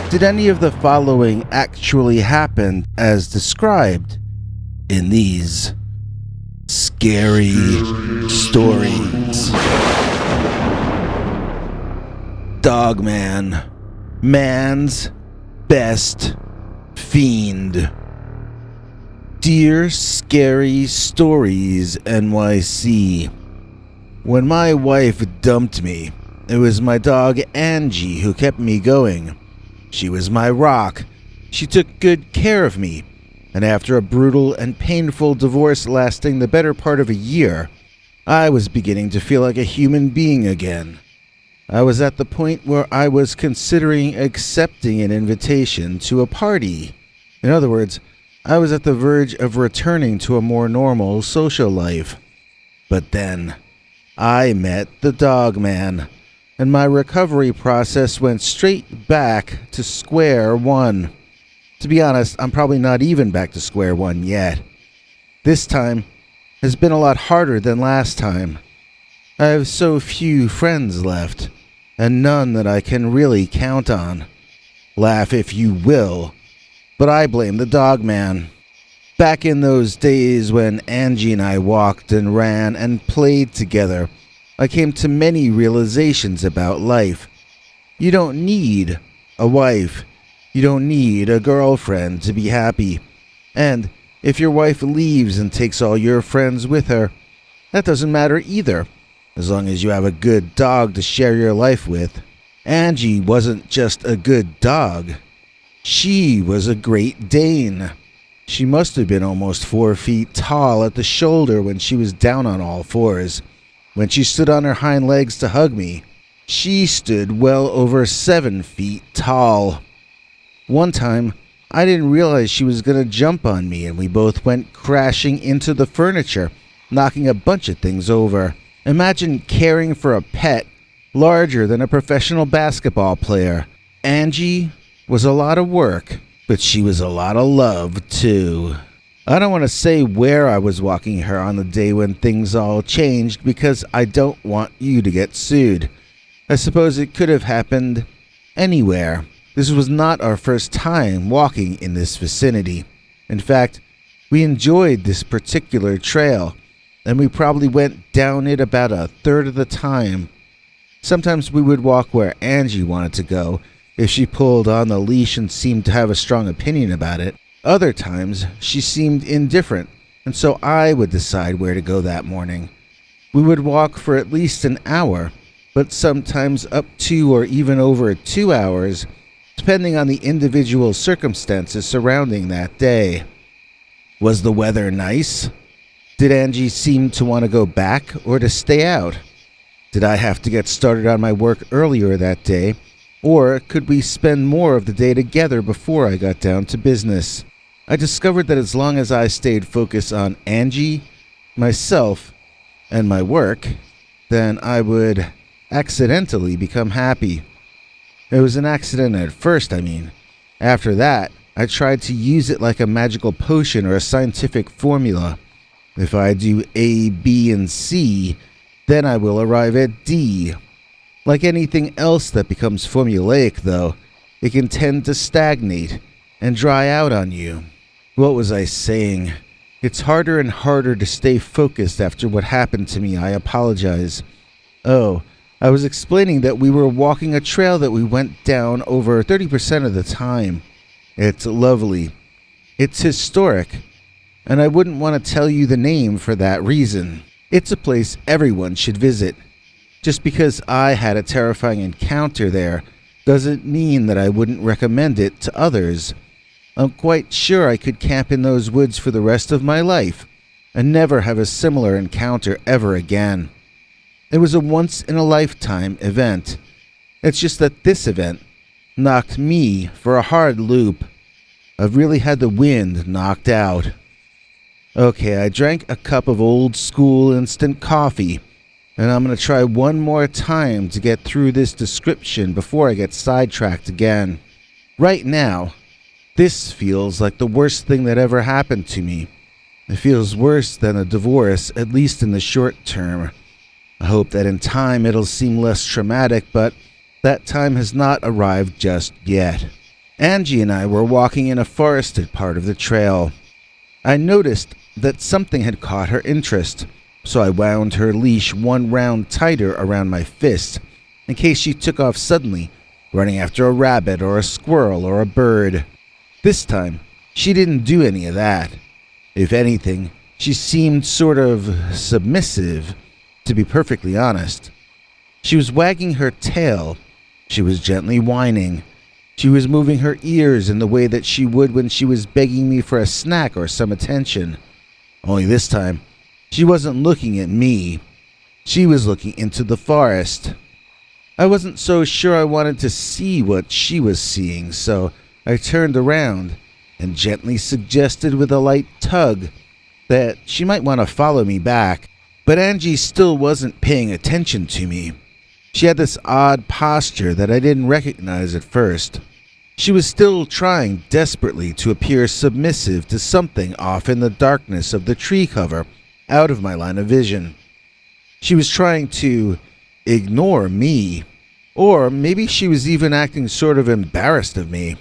Did any of the following actually happen as described in these scary stories? Dogman, man's best fiend. Dear Scary Stories NYC. When my wife dumped me, it was my dog Angie who kept me going. She was my rock. She took good care of me. And after a brutal and painful divorce lasting the better part of a year, I was beginning to feel like a human being again. I was at the point where I was considering accepting an invitation to a party. In other words, I was at the verge of returning to a more normal social life. But then, I met the Dogman, and my recovery process went straight back to square one. To be honest, I'm probably not even back to square one yet. This time has been a lot harder than last time. I have so few friends left, and none that I can really count on. Laugh if you will, but I blame the Dogman. Back in those days when Angie and I walked and ran and played together, I came to many realizations about life. You don't need a wife. You don't need a girlfriend to be happy. And if your wife leaves and takes all your friends with her, that doesn't matter either, as long as you have a good dog to share your life with. Angie wasn't just a good dog. She was a Great Dane. She must have been almost 4 feet tall at the shoulder when she was down on all fours. When she stood on her hind legs to hug me, she stood well over 7 feet tall. One time, I didn't realize she was going to jump on me, and we both went crashing into the furniture, knocking a bunch of things over. Imagine caring for a pet larger than a professional basketball player. Angie was a lot of work, but she was a lot of love, too. I don't want to say where I was walking her on the day when things all changed because I don't want you to get sued. I suppose it could have happened anywhere. This was not our first time walking in this vicinity. In fact, we enjoyed this particular trail, and we probably went down it about a third of the time. Sometimes we would walk where Angie wanted to go, if she pulled on the leash and seemed to have a strong opinion about it. Other times, she seemed indifferent, and so I would decide where to go that morning. We would walk for at least an hour, but sometimes up to or even over 2 hours, depending on the individual circumstances surrounding that day. Was the weather nice? Did Angie seem to want to go back or to stay out? Did I have to get started on my work earlier that day, or could we spend more of the day together before I got down to business? I discovered that as long as I stayed focused on Angie, myself, and my work, then I would accidentally become happy. It was an accident at first, I mean. After that, I tried to use it like a magical potion or a scientific formula. If I do A, B, and C, then I will arrive at D. Like anything else that becomes formulaic, though, it can tend to stagnate and dry out on you. What was I saying? It's harder and harder to stay focused after what happened to me. I apologize. Oh, I was explaining that we were walking a trail that we went down over 30% of the time. It's lovely. It's historic. And I wouldn't want to tell you the name for that reason. It's a place everyone should visit. Just because I had a terrifying encounter there doesn't mean that I wouldn't recommend it to others. I'm quite sure I could camp in those woods for the rest of my life and never have a similar encounter ever again. It was a once-in-a-lifetime event. It's just that this event knocked me for a hard loop. I've really had the wind knocked out. Okay, I drank a cup of old-school instant coffee, and I'm going to try one more time to get through this description before I get sidetracked again. Right now, this feels like the worst thing that ever happened to me. It feels worse than a divorce, at least in the short term. I hope that in time it'll seem less traumatic, but that time has not arrived just yet. Angie and I were walking in a forested part of the trail. I noticed that something had caught her interest, so I wound her leash one round tighter around my fist in case she took off suddenly, running after a rabbit or a squirrel or a bird. This time, she didn't do any of that. If anything, she seemed sort of submissive, to be perfectly honest. She was wagging her tail. She was gently whining. She was moving her ears in the way that she would when she was begging me for a snack or some attention. Only this time, she wasn't looking at me. She was looking into the forest. I wasn't so sure I wanted to see what she was seeing, so I turned around and gently suggested with a light tug that she might want to follow me back. But Angie still wasn't paying attention to me. She had this odd posture that I didn't recognize at first. She was still trying desperately to appear submissive to something off in the darkness of the tree cover, out of my line of vision. She was trying to ignore me, or maybe she was even acting sort of embarrassed of me.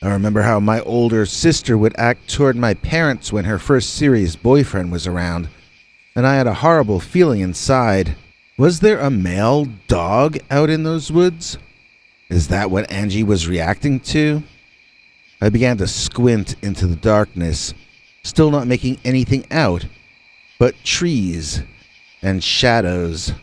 I remember how my older sister would act toward my parents when her first serious boyfriend was around, and I had a horrible feeling inside. Was there a male dog out in those woods? Is that what Angie was reacting to? I began to squint into the darkness, still not making anything out, but trees and shadows.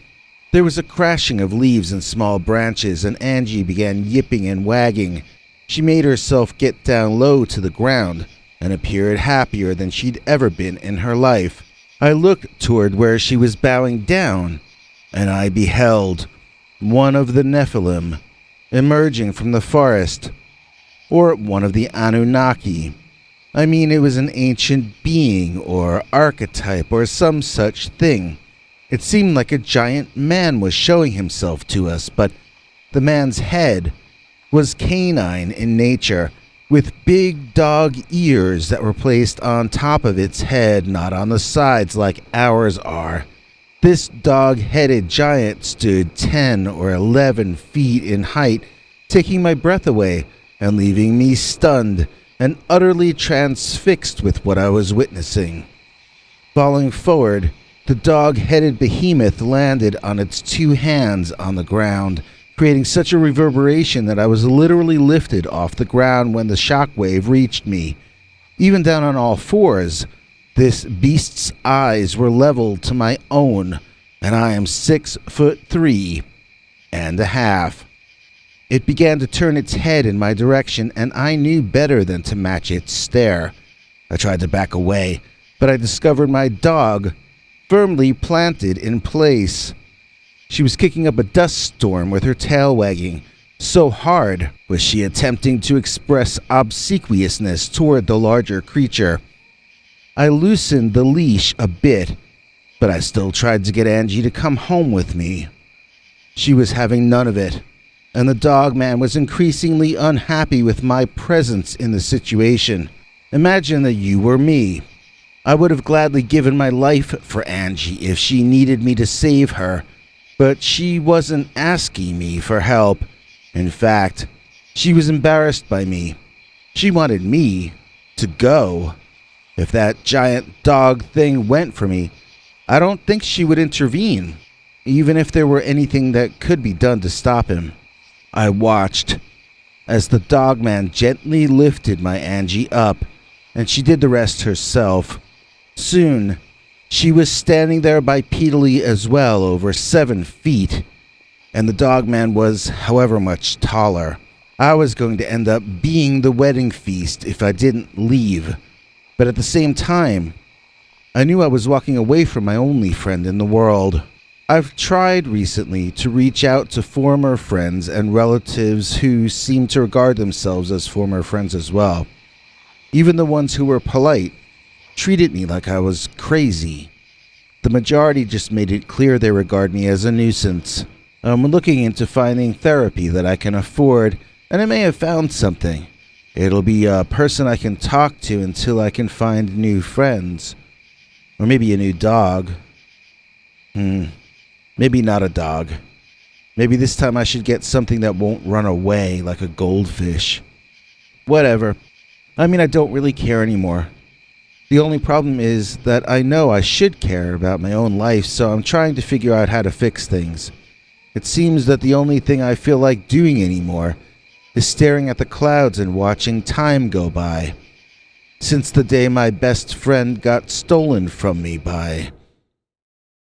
There was a crashing of leaves and small branches, and Angie began yipping and wagging. She made herself get down low to the ground and appeared happier than she'd ever been in her life. I looked toward where she was bowing down, and I beheld one of the Nephilim emerging from the forest, or one of the Anunnaki. I mean, it was an ancient being or archetype or some such thing. It seemed like a giant man was showing himself to us, but the man's head was canine in nature, with big dog ears that were placed on top of its head, not on the sides like ours are. This dog-headed giant stood 10 or 11 feet in height, taking my breath away and leaving me stunned and utterly transfixed with what I was witnessing. Falling forward, the dog-headed behemoth landed on its two hands on the ground, creating such a reverberation that I was literally lifted off the ground when the shockwave reached me. Even down on all fours, this beast's eyes were leveled to my own, and I am 6'3" and a half. It began to turn its head in my direction, and I knew better than to match its stare. I tried to back away, but I discovered my dog firmly planted in place. She was kicking up a dust storm with her tail wagging. So hard was she attempting to express obsequiousness toward the larger creature. I loosened the leash a bit, but I still tried to get Angie to come home with me. She was having none of it, and the dogman was increasingly unhappy with my presence in the situation. Imagine that you were me. I would have gladly given my life for Angie if she needed me to save her, but she wasn't asking me for help. In fact, she was embarrassed by me. She wanted me to go. If that giant dog thing went for me, I don't think she would intervene, even if there were anything that could be done to stop him. I watched as the dogman gently lifted my Angie up, and she did the rest herself. Soon, she was standing there bipedally as well, over 7 feet, and the dogman was however much taller. I was going to end up being the wedding feast if I didn't leave, but at the same time, I knew I was walking away from my only friend in the world. I've tried recently to reach out to former friends and relatives who seem to regard themselves as former friends as well. Even the ones who were polite treated me like I was crazy. The majority just made it clear they regard me as a nuisance. I'm looking into finding therapy that I can afford, and I may have found something. It'll be a person I can talk to until I can find new friends. Or maybe a new dog. Maybe not a dog. Maybe this time I should get something that won't run away like a goldfish. Whatever. I mean, I don't really care anymore. The only problem is that I know I should care about my own life, so I'm trying to figure out how to fix things. It seems that the only thing I feel like doing anymore is staring at the clouds and watching time go by. Since the day my best friend got stolen from me by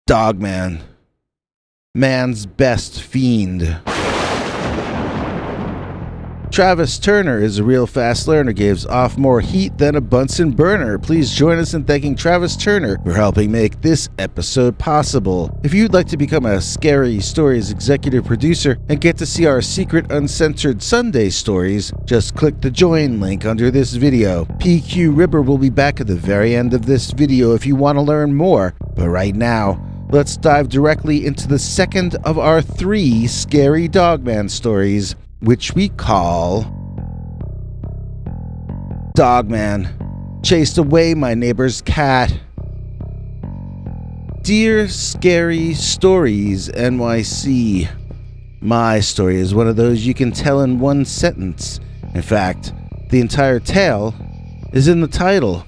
Dogman, man's best fiend. Travis Turner is a real fast learner, gives off more heat than a Bunsen burner. Please join us in thanking Travis Turner for helping make this episode possible. If you'd like to become a Scary Stories executive producer and get to see our secret uncensored Sunday stories, just click the join link under this video. PQ Ribber will be back at the very end of this video if you want to learn more, but right now, let's dive directly into the second of our 3 scary Dogman stories, which we call Dogman Chased Away My Neighbor's Cat. Dear Scary Stories NYC, my story is one of those you can tell in one sentence. In fact, the entire tale is in the title.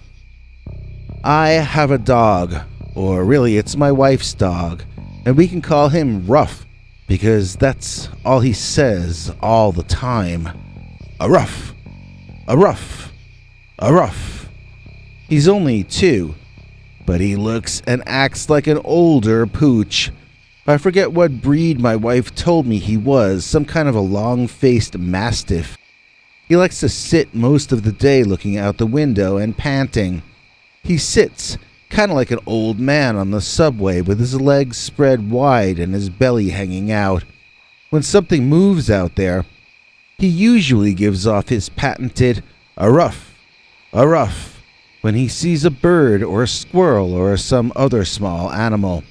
I have a dog, or really it's my wife's dog, and we can call him Ruff, because that's all he says all the time. A Ruff, a Ruff, a Ruff. He's only 2, but he looks and acts like an older pooch. I forget what breed my wife told me he was, some kind of a long-faced mastiff. He likes to sit most of the day looking out the window and panting. He sits kind of like an old man on the subway with his legs spread wide and his belly hanging out. When something moves out there, he usually gives off his patented a ruff when he sees a bird or a squirrel or some other small animal.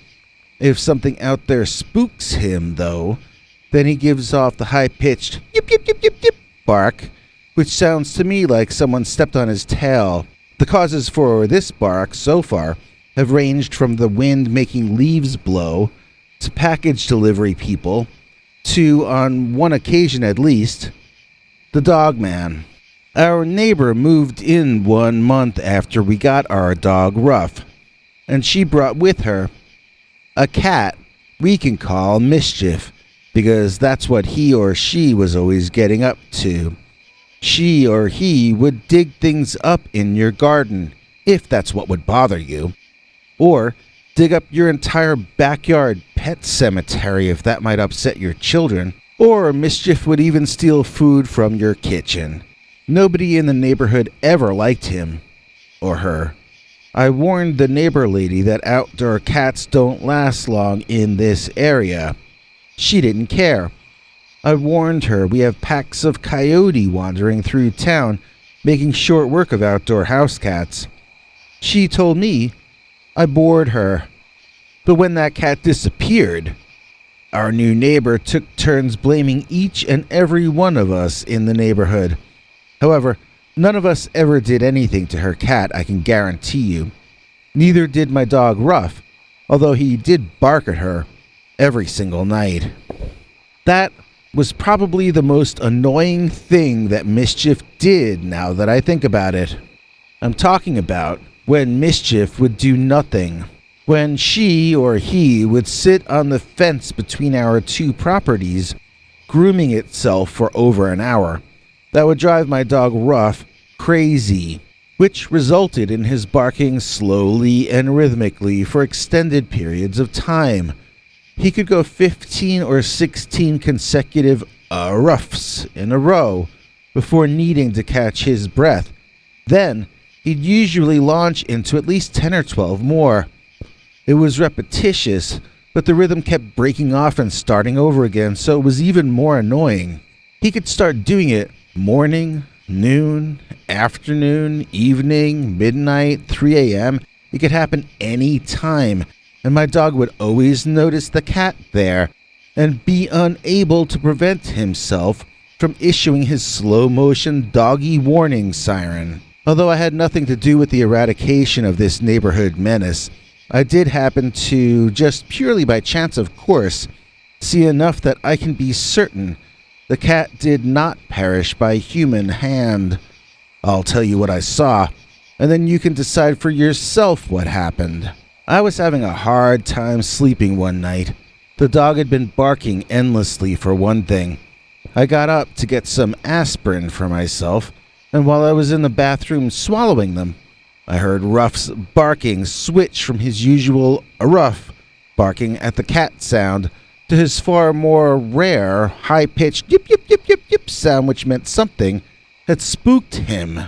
If something out there spooks him, though, then he gives off the high-pitched yip yip yip yip yip bark, which sounds to me like someone stepped on his tail. The causes for this bark, so far, have ranged from the wind making leaves blow, to package delivery people, to, on one occasion at least, the Dogman. Our neighbor moved in 1 month after we got our dog Ruff, and she brought with her a cat we can call Mischief, because that's what he or she was always getting up to. She or he would dig things up in your garden, if that's what would bother you. Or dig up your entire backyard pet cemetery if that might upset your children. Or Mischief would even steal food from your kitchen. Nobody in the neighborhood ever liked him. Or her. I warned the neighbor lady that outdoor cats don't last long in this area. She didn't care. I warned her we have packs of coyote wandering through town, making short work of outdoor house cats. She told me I bored her. But when that cat disappeared, our new neighbor took turns blaming each and every one of us in the neighborhood. However, none of us ever did anything to her cat, I can guarantee you. Neither did my dog Ruff, although he did bark at her every single night. That was probably the most annoying thing that Mischief did now that I think about it. I'm talking about when Mischief would do nothing. When she or he would sit on the fence between our 2 properties, grooming itself for over an hour. That would drive my dog Ruff crazy, which resulted in his barking slowly and rhythmically for extended periods of time. He could go 15 or 16 consecutive ruffs in a row before needing to catch his breath. Then, he'd usually launch into at least 10 or 12 more. It was repetitious, but the rhythm kept breaking off and starting over again, so it was even more annoying. He could start doing it morning, noon, afternoon, evening, midnight, 3 a.m. It could happen any time. And my dog would always notice the cat there and be unable to prevent himself from issuing his slow-motion doggy warning siren. Although I had nothing to do with the eradication of this neighborhood menace, I did happen to, just purely by chance of course, see enough that I can be certain the cat did not perish by human hand. I'll tell you what I saw, and then you can decide for yourself what happened. I was having a hard time sleeping one night. The dog had been barking endlessly for one thing. I got up to get some aspirin for myself, and while I was in the bathroom swallowing them, I heard Ruff's barking switch from his usual Ruff barking at the cat sound to his far more rare, high-pitched yip yip yip yip yip sound, which meant something had spooked him.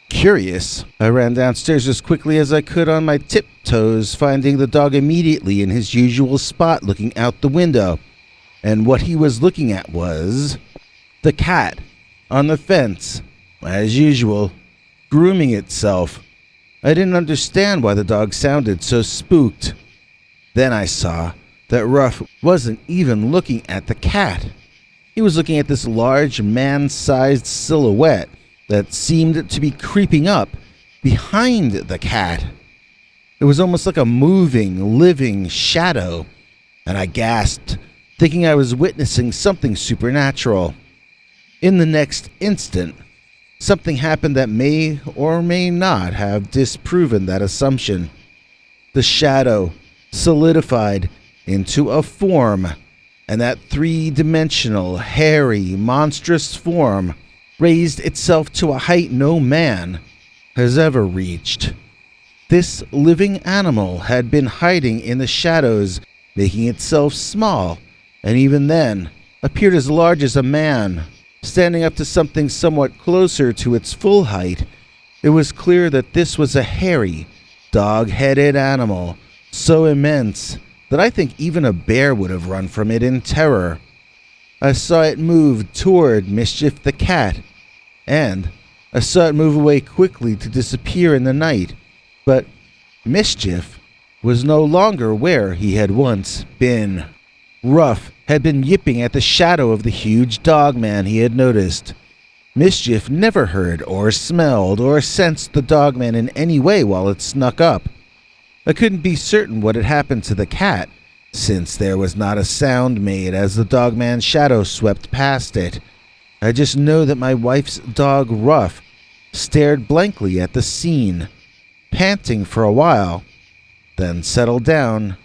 Curious, I ran downstairs as quickly as I could on my tiptoes, finding the dog immediately in his usual spot looking out the window. And what he was looking at was the cat on the fence, as usual, grooming itself. I didn't understand why the dog sounded so spooked. Then I saw that Ruff wasn't even looking at the cat. He was looking at this large man-sized silhouette that seemed to be creeping up behind the cat. It was almost like a moving, living shadow, and I gasped, thinking I was witnessing something supernatural. In the next instant, something happened that may or may not have disproven that assumption. The shadow solidified into a form, and that three-dimensional, hairy, monstrous form raised itself to a height no man has ever reached. This living animal had been hiding in the shadows, making itself small, and even then appeared as large as a man. Standing up to something somewhat closer to its full height, it was clear that this was a hairy, dog-headed animal, so immense that I think even a bear would have run from it in terror. I saw it move toward Mischief the cat, and I saw it move away quickly to disappear in the night, but Mischief was no longer where he had once been. Ruff had been yipping at the shadow of the huge Dogman he had noticed. Mischief never heard or smelled or sensed the Dogman in any way while it snuck up. I couldn't be certain what had happened to the cat, since there was not a sound made as the Dogman's shadow swept past it. I just know that my wife's dog, Ruff, stared blankly at the scene, panting for a while, then settled down,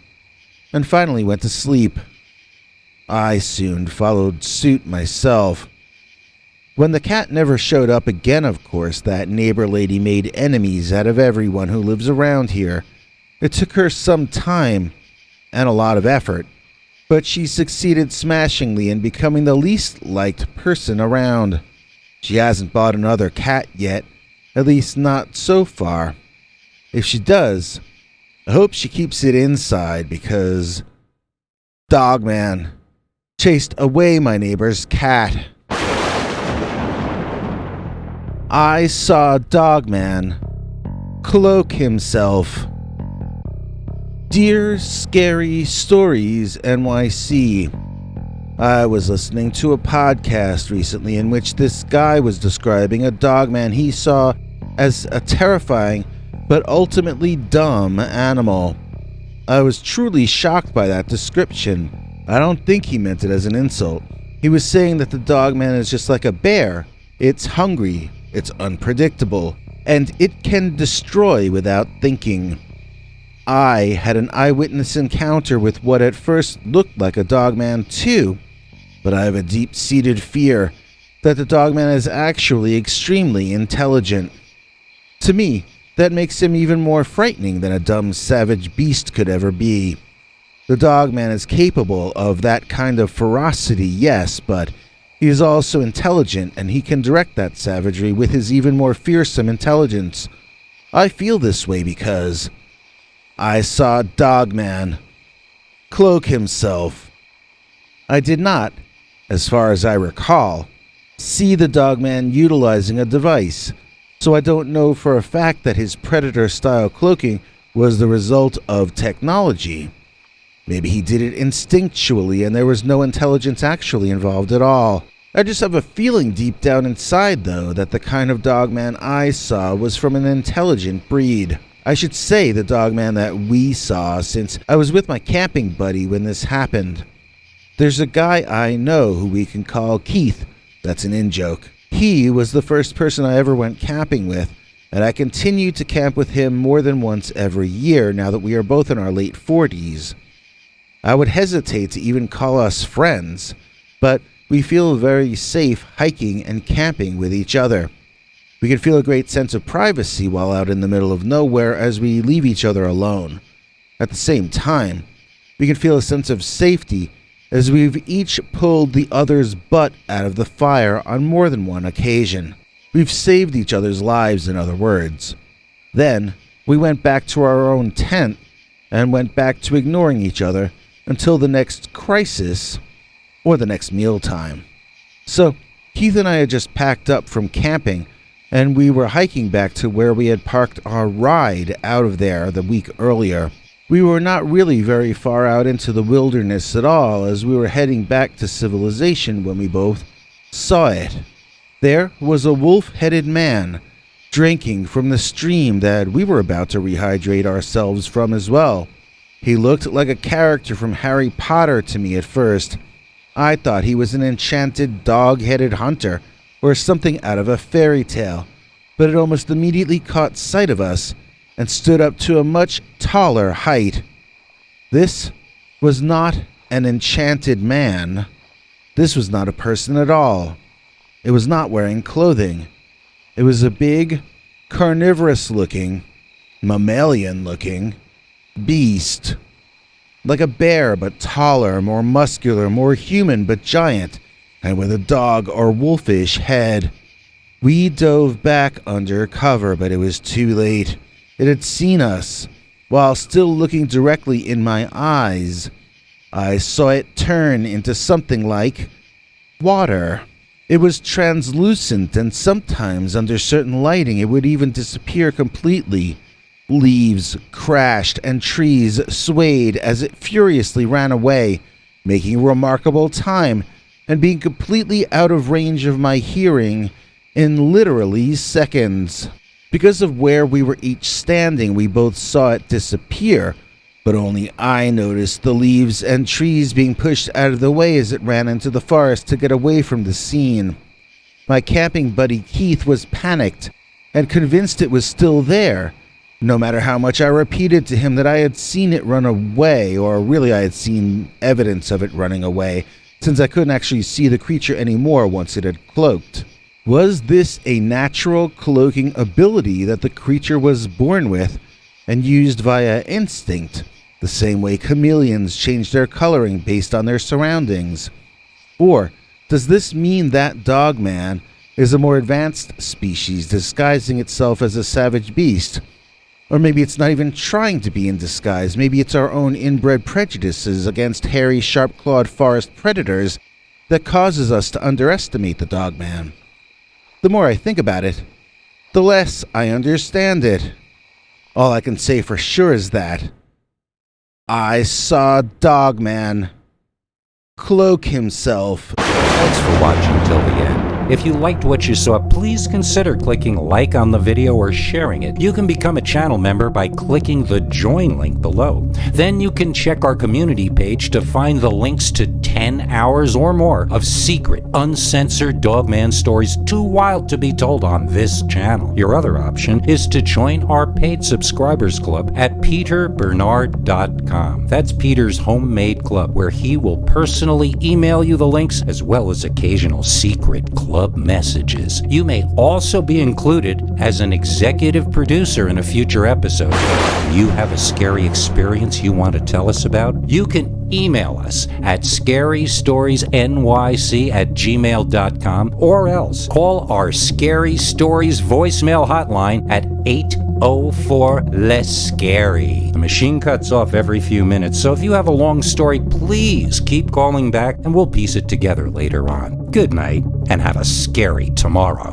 and finally went to sleep. I soon followed suit myself. When the cat never showed up again, of course, that neighbor lady made enemies out of everyone who lives around here. It took her some time and a lot of effort, but she succeeded smashingly in becoming the least liked person around. She hasn't bought another cat yet, at least not so far. If she does, I hope she keeps it inside because Dogman chased away my neighbor's cat. I saw Dogman cloak himself. Dear Scary Stories NYC. I was listening to a podcast recently in which this guy was describing a Dogman he saw as a terrifying but ultimately dumb animal. I was truly shocked by that description. I don't think he meant it as an insult. He was saying that the Dogman is just like a bear. It's hungry, it's unpredictable, and it can destroy without thinking. I had an eyewitness encounter with what at first looked like a Dogman too, but I have a deep-seated fear that the Dogman is actually extremely intelligent. To me, that makes him even more frightening than a dumb savage beast could ever be. The Dogman is capable of that kind of ferocity, yes, but he is also intelligent, and he can direct that savagery with his even more fearsome intelligence. I feel this way because I saw Dogman cloak himself. I did not, as far as I recall, see the Dogman utilizing a device, so I don't know for a fact that his predator-style cloaking was the result of technology. Maybe he did it instinctually and there was no intelligence actually involved at all. I just have a feeling deep down inside, though, that the kind of Dogman I saw was from an intelligent breed. I should say the Dogman that we saw, since I was with my camping buddy when this happened. There's a guy I know who we can call Keith. That's an in-joke. He was the first person I ever went camping with, and I continue to camp with him more than once every year now that we are both in our late 40s. I would hesitate to even call us friends, but we feel very safe hiking and camping with each other. We can feel a great sense of privacy while out in the middle of nowhere as we leave each other alone. At the same time, we can feel a sense of safety as we've each pulled the other's butt out of the fire on more than one occasion. We've saved each other's lives, in other words. Then, we went back to our own tent and went back to ignoring each other until the next crisis or the next mealtime. So, Keith and I had just packed up from camping and we were hiking back to where we had parked our ride out of there the week earlier. We were not really very far out into the wilderness at all as we were heading back to civilization when we both saw it. There was a wolf-headed man drinking from the stream that we were about to rehydrate ourselves from as well. He looked like a character from Harry Potter to me at first. I thought he was an enchanted dog-headed hunter or something out of a fairy tale, but it almost immediately caught sight of us and stood up to a much taller height. This was not an enchanted man. This was not a person at all. It was not wearing clothing. It was a big, carnivorous-looking, mammalian-looking beast. Like a bear, but taller, more muscular, more human, but giant, and with a dog or wolfish head. We dove back under cover, but it was too late. It had seen us. While still looking directly in my eyes, I saw it turn into something like water. It was translucent, and sometimes under certain lighting it would even disappear completely. Leaves crashed and trees swayed as it furiously ran away, making remarkable time and being completely out of range of my hearing in literally seconds. Because of where we were each standing, we both saw it disappear, but only I noticed the leaves and trees being pushed out of the way as it ran into the forest to get away from the scene. My camping buddy Keith was panicked and convinced it was still there, no matter how much I repeated to him that I had seen it run away, or really I had seen evidence of it running away, since I couldn't actually see the creature anymore once it had cloaked. Was this a natural cloaking ability that the creature was born with and used via instinct, the same way chameleons change their coloring based on their surroundings? Or does this mean that Dogman is a more advanced species disguising itself as a savage beast? Or maybe it's not even trying to be in disguise. Maybe it's our own inbred prejudices against hairy, sharp-clawed forest predators that causes us to underestimate the Dogman. The more I think about it, the less I understand it. All I can say for sure is that I saw Dogman cloak himself. Thanks for watching till the end. If you liked what you saw, please consider clicking like on the video or sharing it. You can become a channel member by clicking the join link below. Then you can check our community page to find the links to 10 hours or more of secret, uncensored Dogman stories too wild to be told on this channel. Your other option is to join our paid subscribers club at peterbernard.com. That's Peter's homemade club, where he will personally email you the links as well as occasional secret club messages. You may also be included as an executive producer in a future episode. You have a scary experience you want to tell us about? You can email us at scarystoriesnyc@gmail.com, or else call our Scary Stories voicemail hotline at 804-LESS-SCARY. The machine cuts off every few minutes, so if you have a long story, please keep calling back and we'll piece it together later on. Good night, and have a scary tomorrow.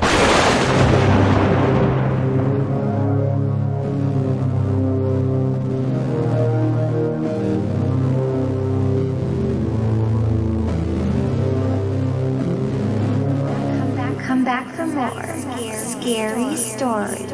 Come back for more scary stories.